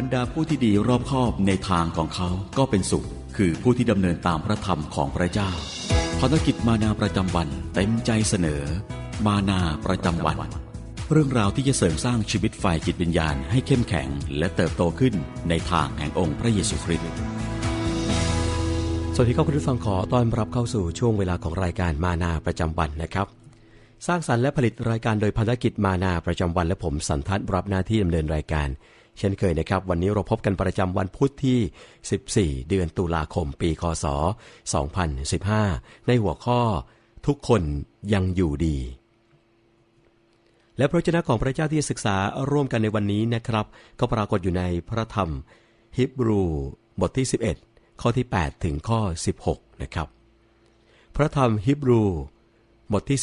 บรรดาผู้ที่ดีรอบคอบในทางของเขาก็เป็นสุขคือผู้ที่ดำเนินตามพระธรรมของพระเจ้าภารกิจมานาประจำวันเต็มใจเสนอมานาประจำวันเรื่องราวที่จะเสริมสร้างชีวิตฝ่ายจิตวิญญาณให้เข้มแข็งและเติบโตขึ้นในทางแห่งองค์พระเยซูคริสต์สวัสดีครับคุณผู้ฟังขอต้อนรับเข้าสู่ช่วงเวลาของรายการมานาประจำวันนะครับสร้างสรรค์และผลิตรายการโดยภารกิจมานาประจำวันและผมสันทัศน์รับหน้าที่ดำเนินรายการเช่นเคยนะครับวันนี้เราพบกันประจำวันพุธที่14เดือนตุลาคมปีคศ2015ในหัวข้อทุกคนยังอยู่ดีและพระวจนะของพระเจ้าที่ศึกษาร่วมกันในวันนี้นะครับก็ปรากฏอยู่ในพระธรรมฮีบรูบทที่11ข้อที่8ถึงข้อ16นะครับพระธรรมฮีบรูบทที่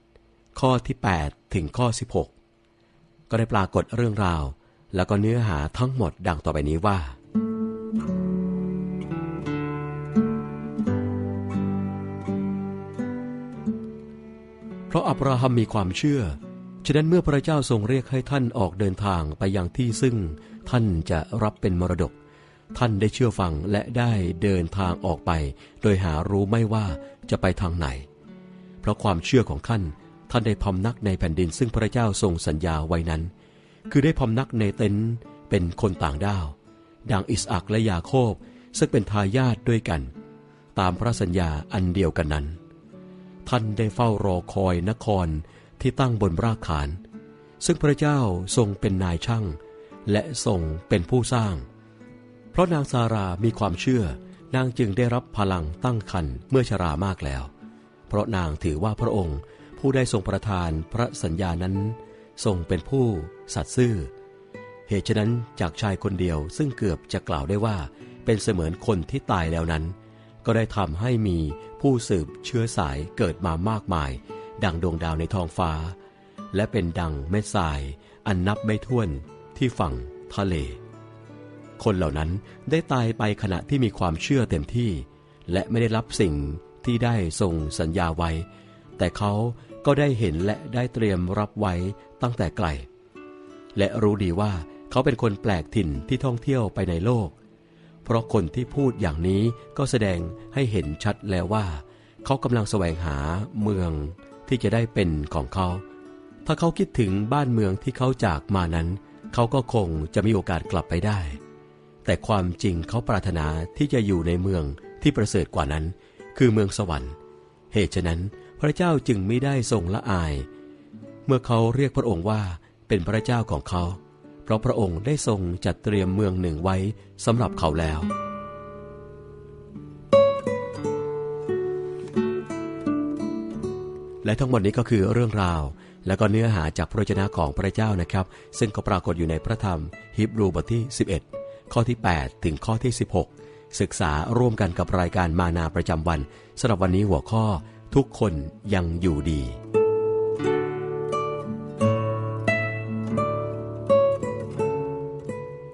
11ข้อที่8ถึงข้อ16ก็ได้ปรากฏเรื่องราวแล้วก็เนื้อหาทั้งหมดดังต่อไปนี้ว่าเพราะอับราฮัมมีความเชื่อฉะนั้นเมื่อพระเจ้าทรงเรียกให้ท่านออกเดินทางไปยังที่ซึ่งท่านจะรับเป็นมรดกท่านได้เชื่อฟังและได้เดินทางออกไปโดยหารู้ไม่ว่าจะไปทางไหนเพราะความเชื่อของท่านได้พำนักในแผ่นดินซึ่งพระเจ้าทรงสัญญาไว้นั้นคือได้พำนักในเต็นท์เป็นคนต่างด้าวดังอิสอัคและยาโคบซึ่งเป็นทายาทด้วยกันตามพระสัญญาอันเดียวกันนั้นท่านได้เฝ้ารอคอยนครที่ตั้งบนรากฐานซึ่งพระเจ้าทรงเป็นนายช่างและทรงเป็นผู้สร้างเพราะนางซารามีความเชื่อนางจึงได้รับพลังตั้งครรภ์เมื่อชรามากแล้วเพราะนางถือว่าพระองค์ผู้ได้ทรงประทานพระสัญญานั้นทรงเป็นผู้สัตย์ซื่อเหตุฉะนั้นจากชายคนเดียวซึ่งเกือบจะกล่าวได้ว่าเป็นเสมือนคนที่ตายแล้วนั้นก็ได้ทำให้มีผู้สืบเชื้อสายเกิดมามากมายดังดวงดาวในท้องฟ้าและเป็นดังเม็ดทรายอันนับไม่ถ้วนที่ฝั่งทะเลคนเหล่านั้นได้ตายไปขณะที่มีความเชื่อเต็มที่และไม่ได้รับสิ่งที่ได้ทรงสัญญาไว้แต่เขาก็ได้เห็นและได้เตรียมรับไว้ตั้งแต่ไกลและรู้ดีว่าเขาเป็นคนแปลกถิ่นที่ท่องเที่ยวไปในโลกเพราะคนที่พูดอย่างนี้ก็แสดงให้เห็นชัดแล้วว่าเขากำลังแสวงหาเมืองที่จะได้เป็นของเขาถ้าเขาคิดถึงบ้านเมืองที่เขาจากมานั้นเขาก็คงจะมีโอกาสกลับไปได้แต่ความจริงเขาปรารถนาที่จะอยู่ในเมืองที่ประเสริฐกว่านั้นคือเมืองสวรรค์เหตุฉะนั้นพระเจ้าจึงไม่ได้ทรงละอายเมื่อเขาเรียกพระองค์ว่าเป็นพระเจ้าของเขาเพราะพระองค์ได้ทรงจัดเตรียมเมืองหนึ่งไว้สำหรับเขาแล้วและทั้งหมดนี้ก็คือเรื่องราวและก็เนื้อหาจากพระวจนะของพระเจ้านะครับซึ่งก็ปรากฏอยู่ในพระธรรมฮีบรูบทที่11ข้อที่8ถึงข้อที่16ศึกษาร่วมกันกับรายการมานาประจำวันสำหรับวันนี้หัวข้อทุกคนยังอยู่ดี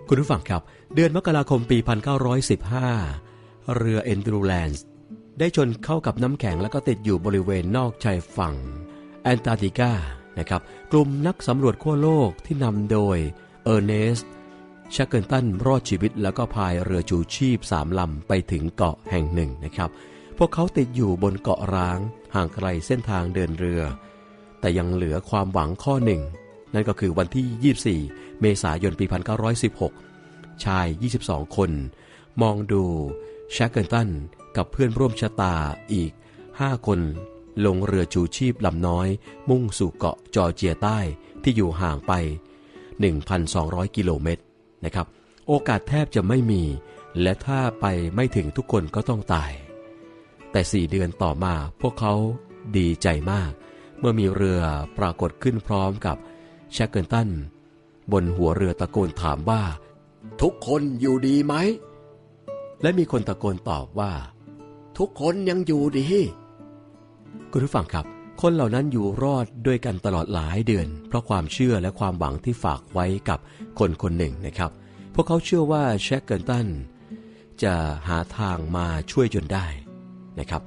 คุณผู้ฟังครับเดือนมกราคมปี1915เรือเอนดูแลนซ์ได้ชนเข้ากับน้ำแข็งแล้วก็ติดอยู่บริเวณนอกชายฝั่งแอนตาร์กติกานะครับกลุ่มนักสำรวจขั้วโลกที่นำโดยเออร์เนสต์ชาเกิลตันรอดชีวิตแล้วก็พายเรือชูชีพ3ลำไปถึงเกาะแห่งหนึ่งนะครับพวกเขาติดอยู่บนเกาะร้างห่างไกลเส้นทางเดินเรือแต่ยังเหลือความหวังข้อหนึ่งนั่นก็คือวันที่24เมษายนปี1916ชาย22คนมองดูชาเกิลตันกับเพื่อนร่วมชะตาอีก5คนลงเรือชูชีพลำน้อยมุ่งสู่เกาะจอร์เจียใต้ที่อยู่ห่างไป 1,200 กิโลเมตรนะครับโอกาสแทบจะไม่มีและถ้าไปไม่ถึงทุกคนก็ต้องตายแต่4เดือนต่อมาพวกเขาดีใจมากเมื่อมีเรือปรากฏขึ้นพร้อมกับชาเกิลตันบนหัวเรือตะโกนถามว่าทุกคนอยู่ดีไหมและมีคนตะโกนตอบว่าทุกคนยังอยู่ดีคุณผู้ฟังครับคนเหล่านั้นอยู่รอดด้วยกันตลอดหลายเดือนเพราะความเชื่อและความหวังที่ฝากไว้กับคนคนหนึ่งนะครับพวกเขาเชื่อว่าชาเกิลตันจะหาทางมาช่วยจนได้นะครับ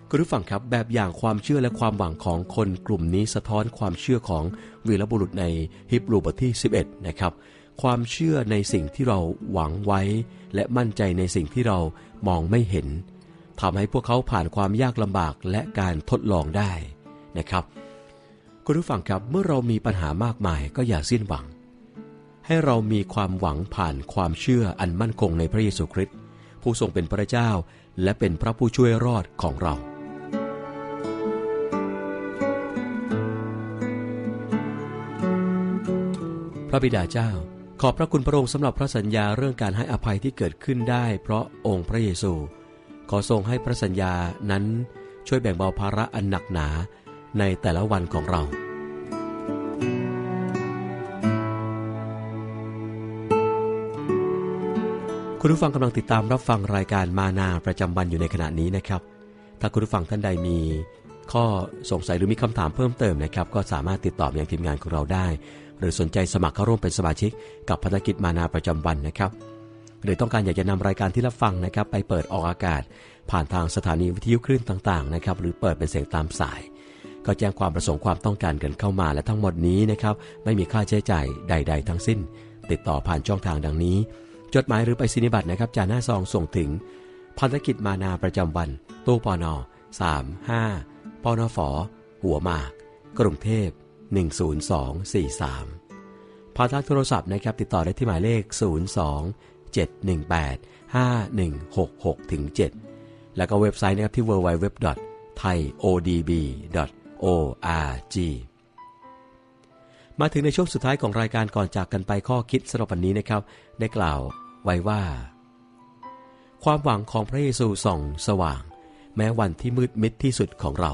คุณผู้ฟังครับแบบอย่างความเชื่อและความหวังของคนกลุ่มนี้สะท้อนความเชื่อของวีรบุรุษในฮีบรูบทที่11นะครับ ความเชื่อในสิ่งที่เราหวังไว้และมั่นใจในสิ่งที่เรามองไม่เห็นทำให้พวกเขาผ่านความยากลำบากและการทดลองได้นะครับคุณผู้ฟังครับเมื่อเรามีปัญหามากมายก็อย่าสิ้นหวังให้เรามีความหวังผ่านความเชื่ออันมั่นคงในพระเยซูคริสต์ผู้ทรงเป็นพระเจ้าและเป็นพระผู้ช่วยรอดของเราพระบิดาเจ้าขอบพระคุณพระองค์สำหรับพระสัญญาเรื่องการให้อภัยที่เกิดขึ้นได้เพราะองค์พระเยซูขอทรงให้พระสัญญานั้นช่วยแบ่งเบาภาระอันหนักหนาในแต่ละวันของเราคุณผู้ฟังกำลังติดตามรับฟังรายการมานาประจำวันอยู่ในขณะนี้นะครับถ้าคุณผู้ฟังท่านใดมีข้อสงสัยหรือมีคำถามเพิ่มเติมนะครับก็สามารถติดต่อไปยังทีมงานของเราได้หรือสนใจสมัครเข้าร่วมเป็นสมาชิกกับภารกิจมานาประจำวันนะครับหรือต้องการอยากจะนำรายการที่รับฟังนะครับไปเปิดออกอากาศผ่านทางสถานีวิทยุคลื่นต่างๆนะครับหรือเปิดเป็นเสียงตามสายก็แจ้งความประสงค์ความต้องการกันเข้ามาและทั้งหมดนี้นะครับไม่มีค่าใช้จ่ายใดๆทั้งสิ้นติดต่อผ่านช่องทางดังนี้จดหมายหรือไปรษณียบัตรนะครับจานหน้าซองส่งถึงภารกิจมานาประจำวันตู้ปน35ปนฝหัวหมากกรุงเทพ10243ผ่านทางโทรศัพท์นะครับติดต่อได้ที่หมายเลข02-718-5166-7แล้วก็เว็บไซต์นะครับที่ www.thaiodb.org มาถึงในช่วงสุดท้ายของรายการก่อนจากกันไปข้อคิดสำหรับวันนี้นะครับได้กล่าวไว้ว่าความหวังของพระเยซูส่องสว่างแม้วันที่มืดมิดที่สุดของเรา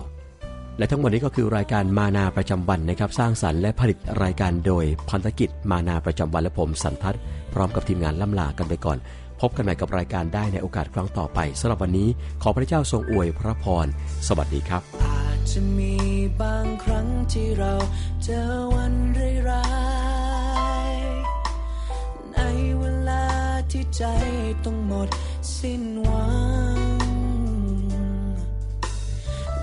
และทั้งหมดนี้ก็คือรายการมานาประจำวันนะครับสร้างสรรค์และผลิตรายการโดยพันธกิจมานาประจำวันและผมสันทัศน์พร้อมกับทีมงานล่ำลากันไปก่อนพบกันใหม่กับรายการได้ในโอกาสครั้งต่อไปสำหรับวันนี้ขอพระเจ้าทรงอวยพระพรสวัสดีครับอาจจะมีบางครั้งที่เราเจอวันร้ายๆในเวลาที่ใจต้องหมดสิ้นหวัง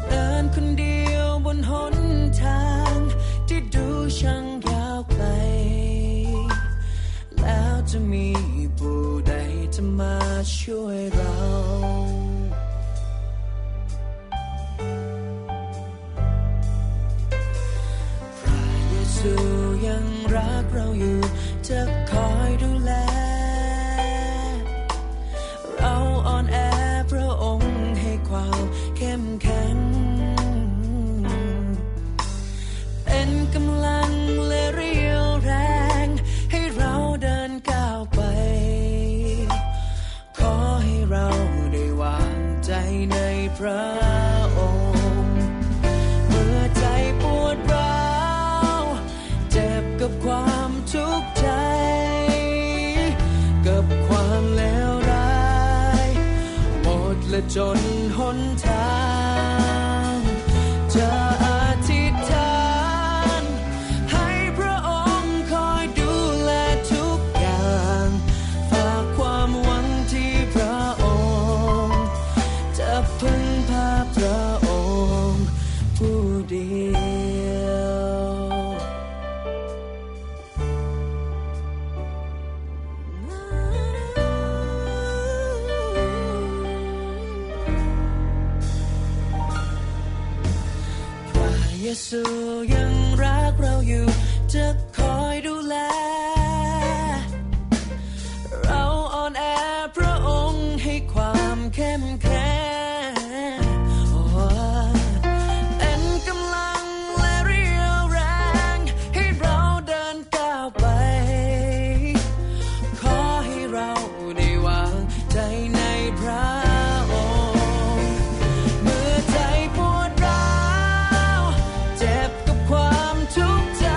เดินคนเดียวบนหนทางที่ดูช่างยาวไกลแล้วจะมีผู้ใดจะมาช่วยเราพระเยซูยังรักเราอยู่จะคอยดูแลเราอ่อนแอพระองค์ให้ความเข้มแข็งเป็นกำลังและเรี่ยวแรงให้เราเดินก้าวไปขอให้เราได้วางใจในพระองค์เมื่อใจปวดร้าวเจ็บกับความทุกข์ใจกับความเลวร้ายหมดและจนหนทางจะอธิษฐานให้พระองค์คอยดูแลทุกอย่างฝากความหวังที่พระองค์จะพึ่งพาพระองค์ผู้เดียวเยซูยังรักเราอยู่จะคอยดูแลเราอ่อนแอพระองค์ให้ความเข้มแข็งเป็นกำลังและเรี่ยวแรงให้เราเดินก้าวไปขอให้เราได้วางใจในพระองค์เมื่อใจปวดร้าวเจ็บกับความทุกข์ใจ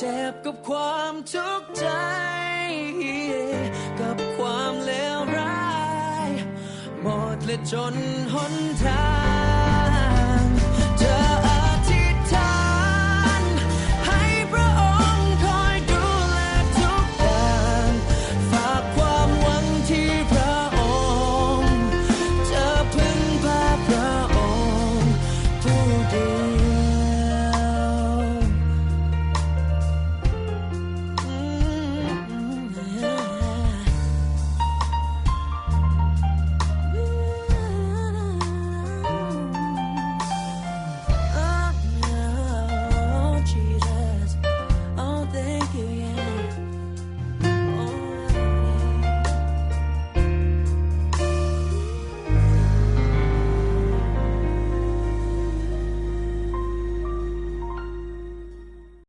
เจ็บกับความทุกข์ใจ กับความเลวร้ายหมดและจนหนทาง